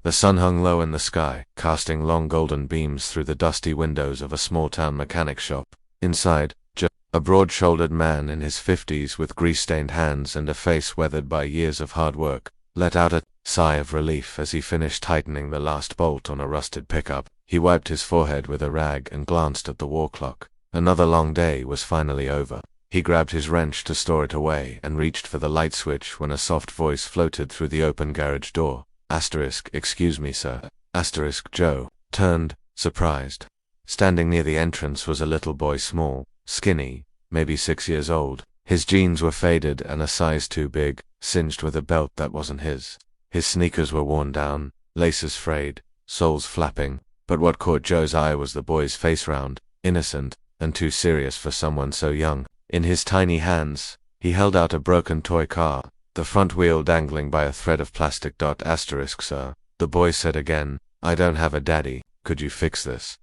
The sun hung low in the sky, casting long golden beams through the dusty windows of a small-town mechanic shop. Inside, Joe, a broad-shouldered man in his 50s with grease-stained hands and a face weathered by years of hard work, let out a sigh of relief as he finished tightening the last bolt on a rusted pickup. He wiped his forehead with a rag and glanced at the wall clock. Another long day was finally over. He grabbed his wrench to store it away and reached for the light switch when a soft voice floated through the open garage door. Excuse me, sir. Joe turned, surprised. Standing near the entrance was a little boy, small, skinny, maybe 6 years old. His jeans were faded and a size too big, singed with a belt that wasn't his. His sneakers were worn down, laces frayed, soles flapping, but what caught Joe's eye was the boy's face, round, innocent, and too serious for someone so young. In his tiny hands, he held out a broken toy car, the front wheel dangling by a thread of plastic. Sir, the boy said again, I don't have a daddy, could you fix this?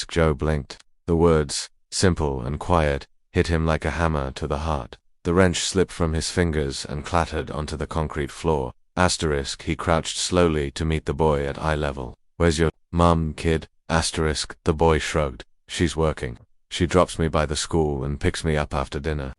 Joe blinked. The words, simple and quiet, hit him like a hammer to the heart. The wrench slipped from his fingers and clattered onto the concrete floor. He crouched slowly to meet the boy at eye level. Where's your mom, kid? The boy shrugged. She's working. She drops me by the school and picks me up after dinner.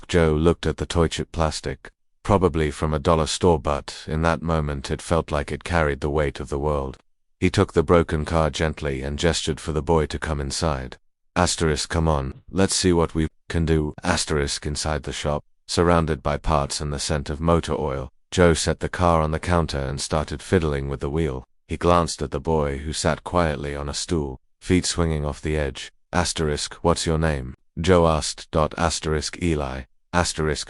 Joe looked at the toy chip plastic. Probably from a dollar store, but in that moment it felt like it carried the weight of the world. He took the broken car gently and gestured for the boy to come inside. Come on, let's see what we can do. Inside the shop, surrounded by parts and the scent of motor oil, Joe set the car on the counter and started fiddling with the wheel. He glanced at the boy who sat quietly on a stool, feet swinging off the edge. What's your name? Joe asked. Eli.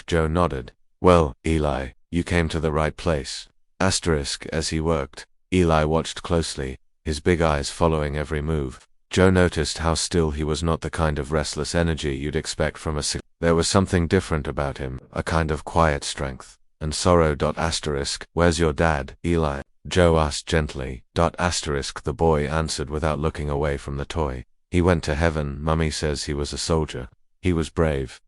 Joe nodded. Well, Eli, you came to the right place. As he worked, Eli watched closely, his big eyes following every move. Joe noticed how still he was, not the kind of restless energy you'd expect from a There was something different about him, a kind of quiet strength and sorrow. Where's your dad, Eli? Joe asked gently. The boy answered without looking away from the toy. He went to heaven. Mummy says he was a soldier. He was brave.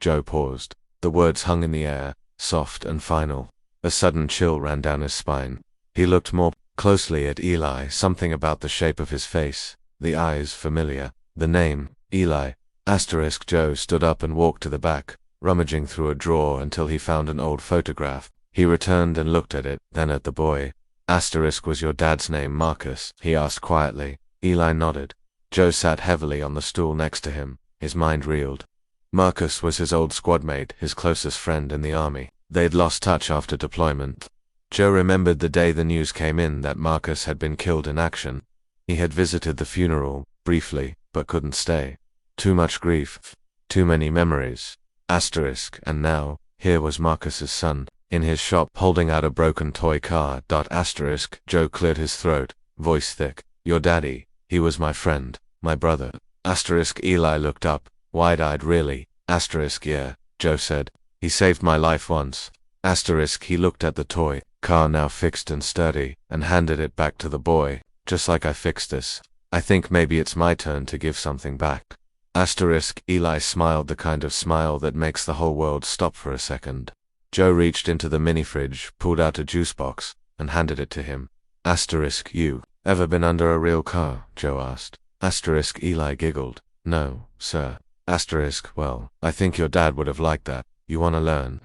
Joe paused. The words hung in the air, soft and final. A sudden chill ran down his spine. He looked more closely at Eli, something about the shape of his face, the eyes familiar, the name, Eli. Joe stood up and walked to the back, rummaging through a drawer until he found an old photograph. He returned and looked at it, then at the boy. Was your dad's name Marcus? He asked quietly. Eli nodded. Joe sat heavily on the stool next to him. His mind reeled. Marcus was his old squadmate, his closest friend in the army. They'd lost touch after deployment. Joe remembered the day the news came in that Marcus had been killed in action. He had visited the funeral, briefly, but couldn't stay. Too much grief. Too many memories. And now, here was Marcus's son, in his shop, holding out a broken toy car. Joe cleared his throat, voice thick. Your daddy, he was my friend, my brother. Eli looked up, wide-eyed. Really? Yeah, Joe said. He saved my life once. He looked at the toy car, now fixed and sturdy, and handed it back to the boy. Just like I fixed this. I think maybe it's my turn to give something back. Eli smiled, the kind of smile that makes the whole world stop for a second. Joe reached into the mini-fridge, pulled out a juice box, and handed it to him. You ever been under a real car? Joe asked. Eli giggled. No, sir. Well, I think your dad would have liked that. You wanna learn?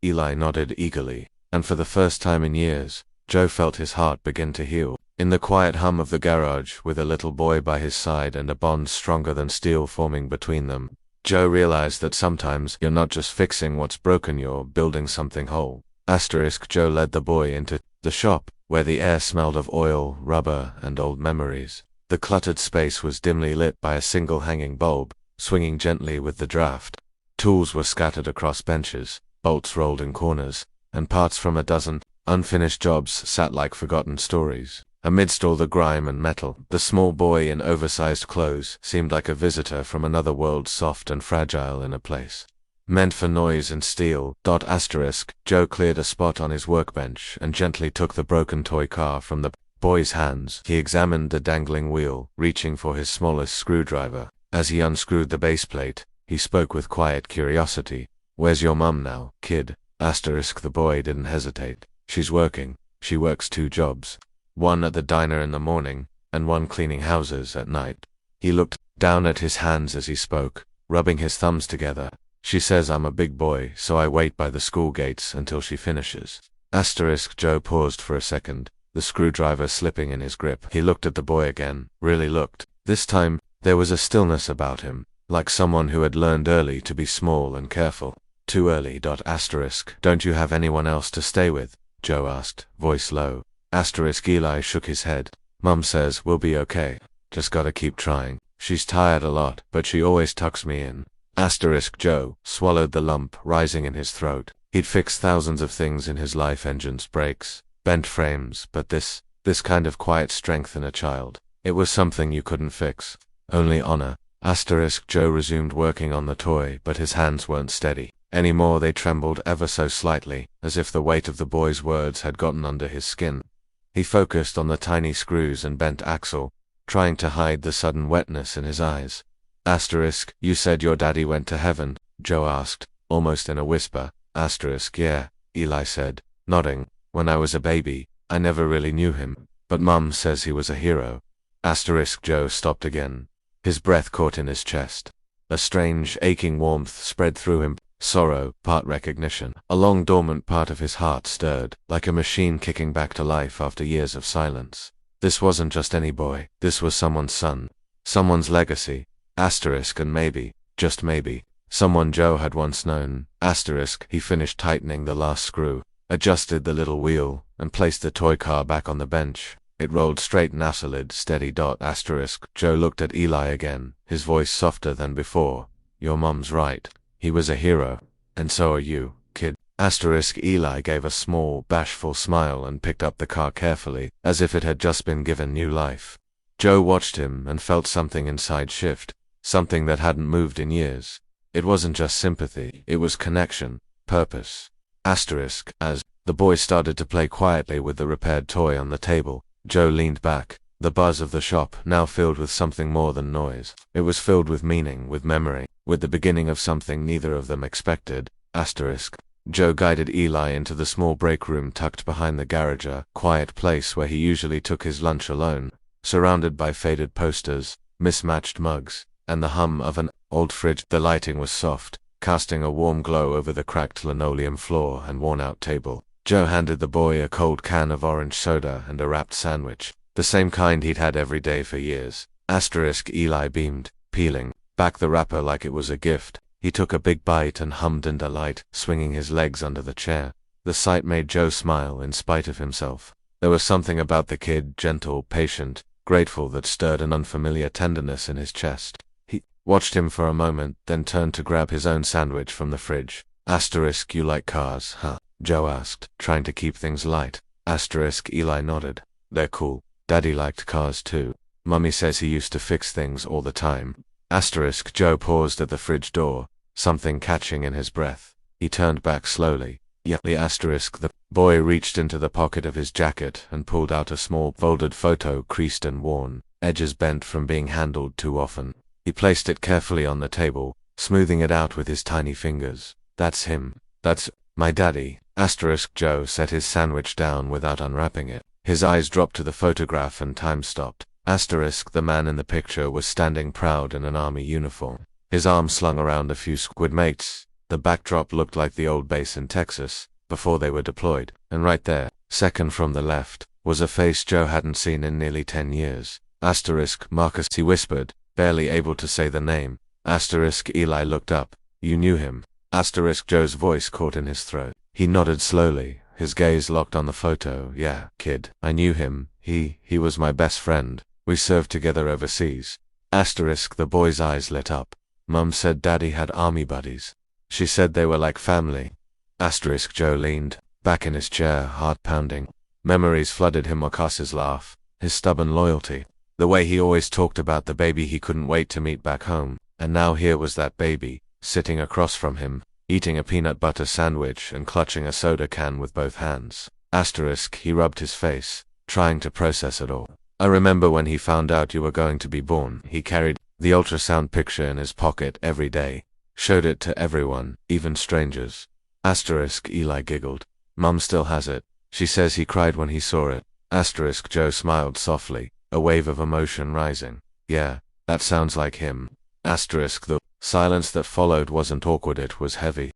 Eli nodded eagerly, and for the first time in years, Joe felt his heart begin to heal. In the quiet hum of the garage, with a little boy by his side and a bond stronger than steel forming between them, Joe realized that sometimes you're not just fixing what's broken, you're building something whole. Joe led the boy into the shop, where the air smelled of oil, rubber, and old memories. The cluttered space was dimly lit by a single hanging bulb, swinging gently with the draft. Tools were scattered across benches, bolts rolled in corners, and parts from a dozen unfinished jobs sat like forgotten stories. Amidst all the grime and metal, the small boy in oversized clothes seemed like a visitor from another world, soft and fragile in a place meant for noise and steel. Joe cleared a spot on his workbench and gently took the broken toy car from the boy's hands. He examined the dangling wheel, reaching for his smallest screwdriver. As he unscrewed the base plate, he spoke with quiet curiosity. Where's your mum now, kid? The boy didn't hesitate. She's working. She works 2 jobs. One at the diner in the morning, and one cleaning houses at night. He looked down at his hands as he spoke, rubbing his thumbs together. She says I'm a big boy, so I wait by the school gates until she finishes. Joe paused for a second, the screwdriver slipping in his grip. He looked at the boy again, really looked. This time, there was a stillness about him, like someone who had learned early to be small and careful. Too early. Don't you have anyone else to stay with? Joe asked, voice low. Eli shook his head. Mum says we'll be okay. Just gotta keep trying. She's tired a lot, but she always tucks me in. Joe swallowed the lump rising in his throat. He'd fixed thousands of things in his life, engines, brakes, bent frames, but this kind of quiet strength in a child. It was something you couldn't fix. Only honor. Joe resumed working on the toy, but his hands weren't steady anymore. They trembled ever so slightly, as if the weight of the boy's words had gotten under his skin. He focused on the tiny screws and bent axle, trying to hide the sudden wetness in his eyes. You said your daddy went to heaven? Joe asked, almost in a whisper. Yeah, Eli said, nodding. When I was a baby, I never really knew him, but Mum says he was a hero. Joe stopped again. His breath caught in his chest. A strange, aching warmth spread through him, sorrow, part recognition. A long dormant part of his heart stirred, like a machine kicking back to life after years of silence. This wasn't just any boy, this was someone's son. Someone's legacy. And maybe, just maybe, someone Joe had once known. He finished tightening the last screw, adjusted the little wheel, and placed the toy car back on the bench. It rolled straight and lid steady. Joe looked at Eli again, his voice softer than before. Your mum's right. He was a hero. And so are you, kid. Eli gave a small, bashful smile and picked up the car carefully, as if it had just been given new life. Joe watched him and felt something inside shift, something that hadn't moved in years. It wasn't just sympathy, it was connection, purpose. As the boy started to play quietly with the repaired toy on the table, Joe leaned back. The buzz of the shop now filled with something more than noise. It was filled with meaning, with memory, with the beginning of something neither of them expected. Joe guided Eli into the small break room tucked behind the garage, a quiet place where he usually took his lunch alone, surrounded by faded posters, mismatched mugs, and the hum of an old fridge. The lighting was soft, casting a warm glow over the cracked linoleum floor and worn-out table. Joe handed the boy a cold can of orange soda and a wrapped sandwich, the same kind he'd had every day for years. Eli beamed, peeling back the wrapper like it was a gift. He took a big bite and hummed in delight, swinging his legs under the chair. The sight made Joe smile in spite of himself. There was something about the kid, gentle, patient, grateful, that stirred an unfamiliar tenderness in his chest. He watched him for a moment, then turned to grab his own sandwich from the fridge. You like cars, huh? Joe asked, trying to keep things light. Eli nodded. They're cool. Daddy liked cars too. Mummy says he used to fix things all the time. Joe paused at the fridge door, something catching in his breath. He turned back slowly. The boy reached into the pocket of his jacket and pulled out a small, folded photo, creased and worn, edges bent from being handled too often. He placed it carefully on the table, smoothing it out with his tiny fingers. That's him. That's my daddy. Joe set his sandwich down without unwrapping it. His eyes dropped to the photograph and time stopped. The man in the picture was standing proud in an army uniform, his arm slung around a few squid mates. The backdrop looked like the old base in Texas, before they were deployed, and right there, second from the left, was a face Joe hadn't seen in nearly 10 years. Marcus, he whispered, barely able to say the name. Eli looked up. You knew him. Joe's voice caught in his throat. He nodded slowly, his gaze locked on the photo. Yeah, kid, I knew him. He was my best friend. We served together overseas. The boy's eyes lit up. Mum said Daddy had army buddies. She said they were like family. Joe leaned back in his chair, heart pounding. Memories flooded him. Marcus's laugh, his stubborn loyalty, the way he always talked about the baby he couldn't wait to meet back home. And now here was that baby, sitting across from him, eating a peanut butter sandwich and clutching a soda can with both hands. He rubbed his face, trying to process it all. I remember when he found out you were going to be born. He carried the ultrasound picture in his pocket every day, showed it to everyone, even strangers. Eli giggled. Mum still has it. She says he cried when he saw it. Asterisk Joe smiled softly, a wave of emotion rising. Yeah, that sounds like him. Asterisk the silence that followed wasn't awkward, it was heavy.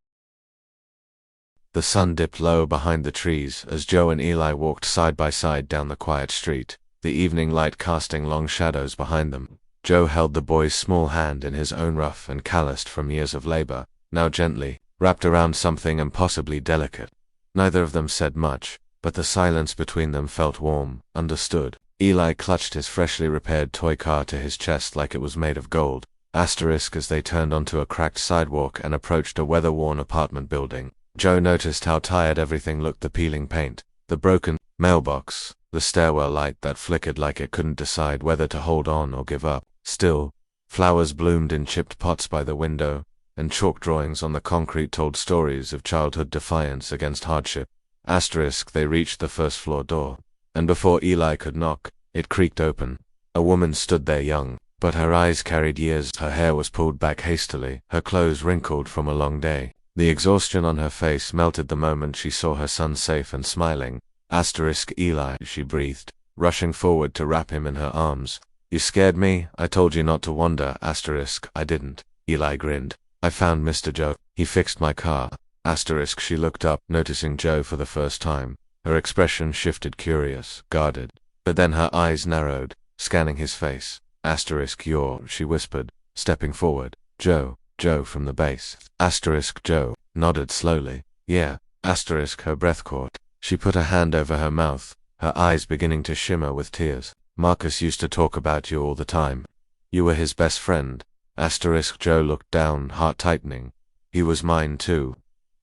The sun dipped low behind the trees as Joe and Eli walked side by side down the quiet street, the evening light casting long shadows behind them. Joe held the boy's small hand in his own, rough and calloused from years of labor, now gently wrapped around something impossibly delicate. Neither of them said much, but the silence between them felt warm, understood. Eli clutched his freshly repaired toy car to his chest like it was made of gold. Asterisk as they turned onto a cracked sidewalk and approached a weather-worn apartment building. Joe noticed how tired everything looked, the peeling paint, the broken mailbox, the stairwell light that flickered like it couldn't decide whether to hold on or give up. Still, flowers bloomed in chipped pots by the window, and chalk drawings on the concrete told stories of childhood defiance against hardship. Asterisk they reached the first floor door, and before Eli could knock, it creaked open. A woman stood there, young, but her eyes carried years. Her hair was pulled back hastily, her clothes wrinkled from a long day. The exhaustion on her face melted the moment she saw her son safe and smiling. Asterisk Eli, she breathed, rushing forward to wrap him in her arms. You scared me, I told you not to wander. Asterisk I didn't. Eli grinned. I found Mr. Joe. He fixed my car. Asterisk she looked up, noticing Joe for the first time. Her expression shifted, curious, guarded. But then her eyes narrowed, scanning his face. Asterisk you're, she whispered, stepping forward. Joe from the base. Asterisk Joe nodded slowly. Yeah. Asterisk her breath caught. She put a hand over her mouth, her eyes beginning to shimmer with tears. Marcus used to talk about you all the time. You were his best friend. Asterisk Joe looked down, heart tightening. He was mine too.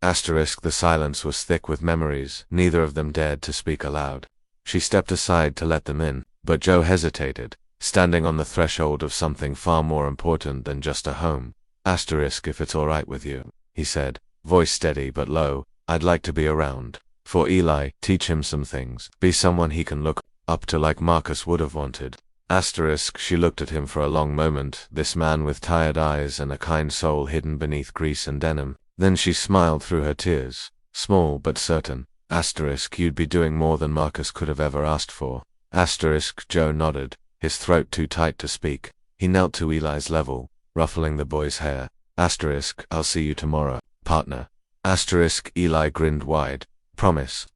Asterisk the silence was thick with memories. Neither of them dared to speak aloud. She stepped aside to let them in, but Joe hesitated, standing on the threshold of something far more important than just a home. Asterisk if it's all right with you, he said, voice steady but low, I'd like to be around. For Eli, teach him some things. Be someone he can look up to like Marcus would have wanted. Asterisk she looked at him for a long moment, this man with tired eyes and a kind soul hidden beneath grease and denim. Then she smiled through her tears, small but certain. Asterisk you'd be doing more than Marcus could have ever asked for. Asterisk Joe nodded, his throat too tight to speak. He knelt to Eli's level, ruffling the boy's hair. Asterisk I'll see you tomorrow, partner. Asterisk Eli grinned wide. Promise,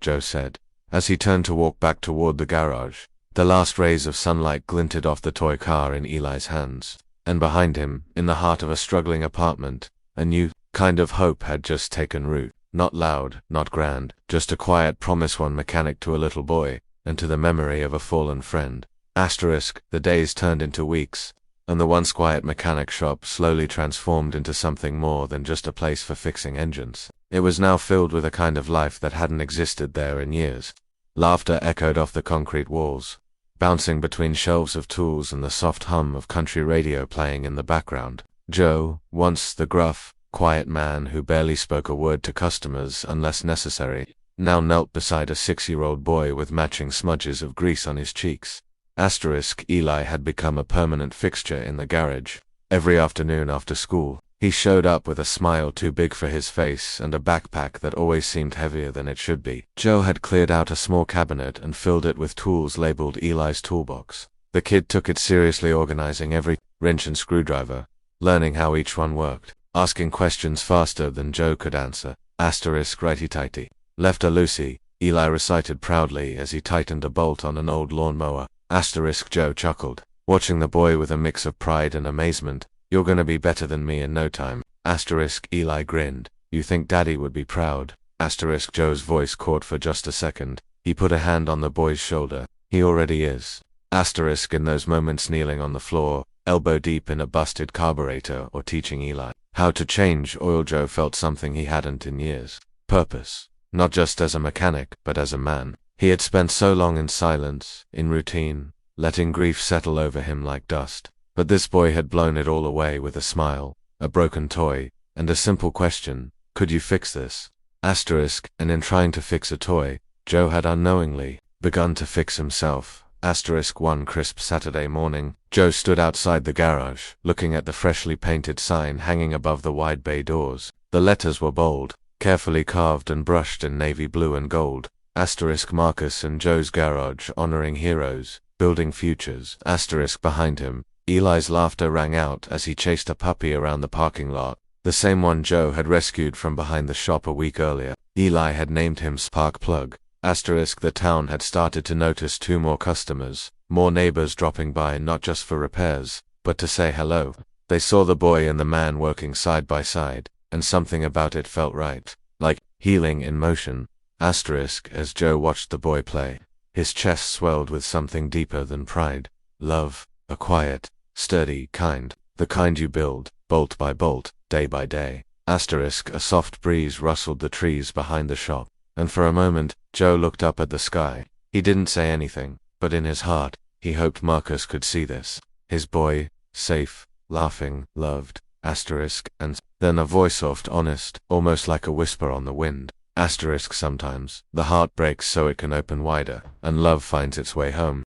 Joe said, as he turned to walk back toward the garage. The last rays of sunlight glinted off the toy car in Eli's hands, and behind him, in the heart of a struggling apartment, a new kind of hope had just taken root. Not loud, not grand, just a quiet promise, one mechanic to a little boy, and to the memory of a fallen friend. Asterisk the days turned into weeks, and the once quiet mechanic shop slowly transformed into something more than just a place for fixing engines. It was now filled with a kind of life that hadn't existed there in years. Laughter echoed off the concrete walls, bouncing between shelves of tools and the soft hum of country radio playing in the background. Joe, once the gruff, quiet man who barely spoke a word to customers unless necessary, now knelt beside a 6-year-old boy with matching smudges of grease on his cheeks. Asterisk Eli had become a permanent fixture in the garage. Every afternoon after school, he showed up with a smile too big for his face and a backpack that always seemed heavier than it should be. Joe had cleared out a small cabinet and filled it with tools labeled Eli's toolbox. The kid took it seriously, organizing every wrench and screwdriver, learning how each one worked, asking questions faster than Joe could answer. Asterisk righty-tighty, lefty-loosey, Eli recited proudly as he tightened a bolt on an old lawnmower. Asterisk Joe chuckled, watching the boy with a mix of pride and amazement. You're gonna be better than me in no time. Asterisk Eli grinned. You think Daddy would be proud? Asterisk Joe's voice caught for just a second. He put a hand on the boy's shoulder. He already is. Asterisk in those moments kneeling on the floor, elbow deep in a busted carburetor or teaching Eli how to change oil, Joe felt something he hadn't in years. Purpose. Not just as a mechanic, but as a man. He had spent so long in silence, in routine, letting grief settle over him like dust. But this boy had blown it all away with a smile, a broken toy, and a simple question. Could you fix this? Asterisk, and in trying to fix a toy, Joe had unknowingly begun to fix himself. Asterisk one crisp Saturday morning, Joe stood outside the garage, looking at the freshly painted sign hanging above the wide bay doors. The letters were bold, carefully carved and brushed in navy blue and gold. Asterisk Marcus and Joe's garage, honoring heroes, building futures. Asterisk behind him. Eli's laughter rang out as he chased a puppy around the parking lot, the same one Joe had rescued from behind the shop a week earlier. Eli had named him Spark Plug. Asterisk the town had started to notice 2 more customers, more neighbors dropping by not just for repairs, but to say hello. They saw the boy and the man working side by side, and something about it felt right, like healing in motion. Asterisk as Joe watched the boy play, his chest swelled with something deeper than pride. Love, a quiet, sturdy kind, the kind you build, bolt by bolt, day by day. Asterisk a soft breeze rustled the trees behind the shop, and for a moment, Joe looked up at the sky. He didn't say anything, but in his heart, he hoped Marcus could see this. His boy, safe, laughing, loved. Asterisk and then a voice, soft, honest, almost like a whisper on the wind. Asterisk sometimes the heart breaks so it can open wider, and love finds its way home.